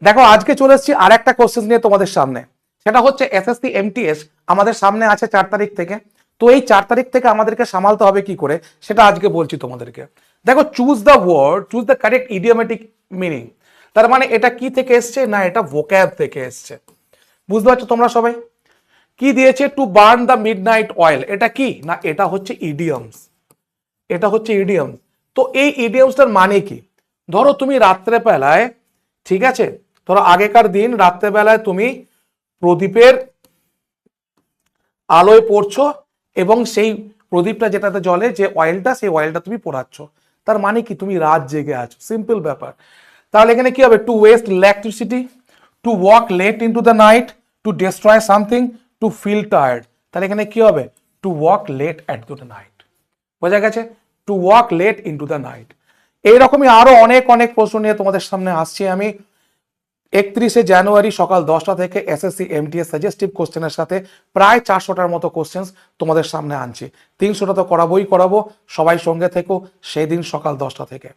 দেখো আজকে চলে এসেছি আর একটা কোশ্চেন নিয়ে তোমাদের সামনে, সেটা হচ্ছে এসএসসি এমটিএস আমাদের সামনে আছে 4 তারিখ থেকে। তো এই 4 তারিখ থেকে আমাদেরকে সামালতে হবে কি করে সেটা আজকে বলছি তোমাদেরকে। দেখো, choose the word, choose the correct idiomatic meaning. তার মানে এটা কি থেকে এসছে? না, এটা ভোক্যাব থেকে এসছে। বুঝতে পারছো তোমরা সবাই? কি দিয়েছে? To burn the midnight oil, এটা কি? না, এটা হচ্ছে ইডিয়মস। এটা হচ্ছে ইডিয়ম। তো এই ইডিয়মসটার মানে কি? ধরো তুমি রাত্রেবেলায়, ঠিক আছে, ধরো আগেকার দিন রাত্রেবেলায় তুমি প্রদীপের আলোয় পড়ছো এবং সেই প্রদীপটা যেটাতে জ্বলে, যে অয়েলটা, সেই অয়েলটা তুমি পোড়াচ্ছ। তার মানে কি? তুমি রাত জেগে আছো, সিম্পল ব্যাপার। তাহলে এখানে কি হবে? To waste electricity, to walk late into the night, to destroy something, to feel tired. তাহলে এখানে কি হবে? To walk late at the night. বোঝা গেছে? To walk late into the night. এইরকমই আরো অনেক অনেক প্রশ্ন নিয়ে তোমাদের সামনে আসছি আমি 31শে জানুয়ারি সকাল 10টা থেকে এসএসসি এমটিএস সাজেস্টিভ কোশ্চেনের সাথে প্রায় 400টার মতো কোশ্চেন তোমাদের সামনে আনছি। 300টা তো করাবোই করাবো, সবাই সঙ্গে থেকো সেই দিন সকাল 10টা থেকে।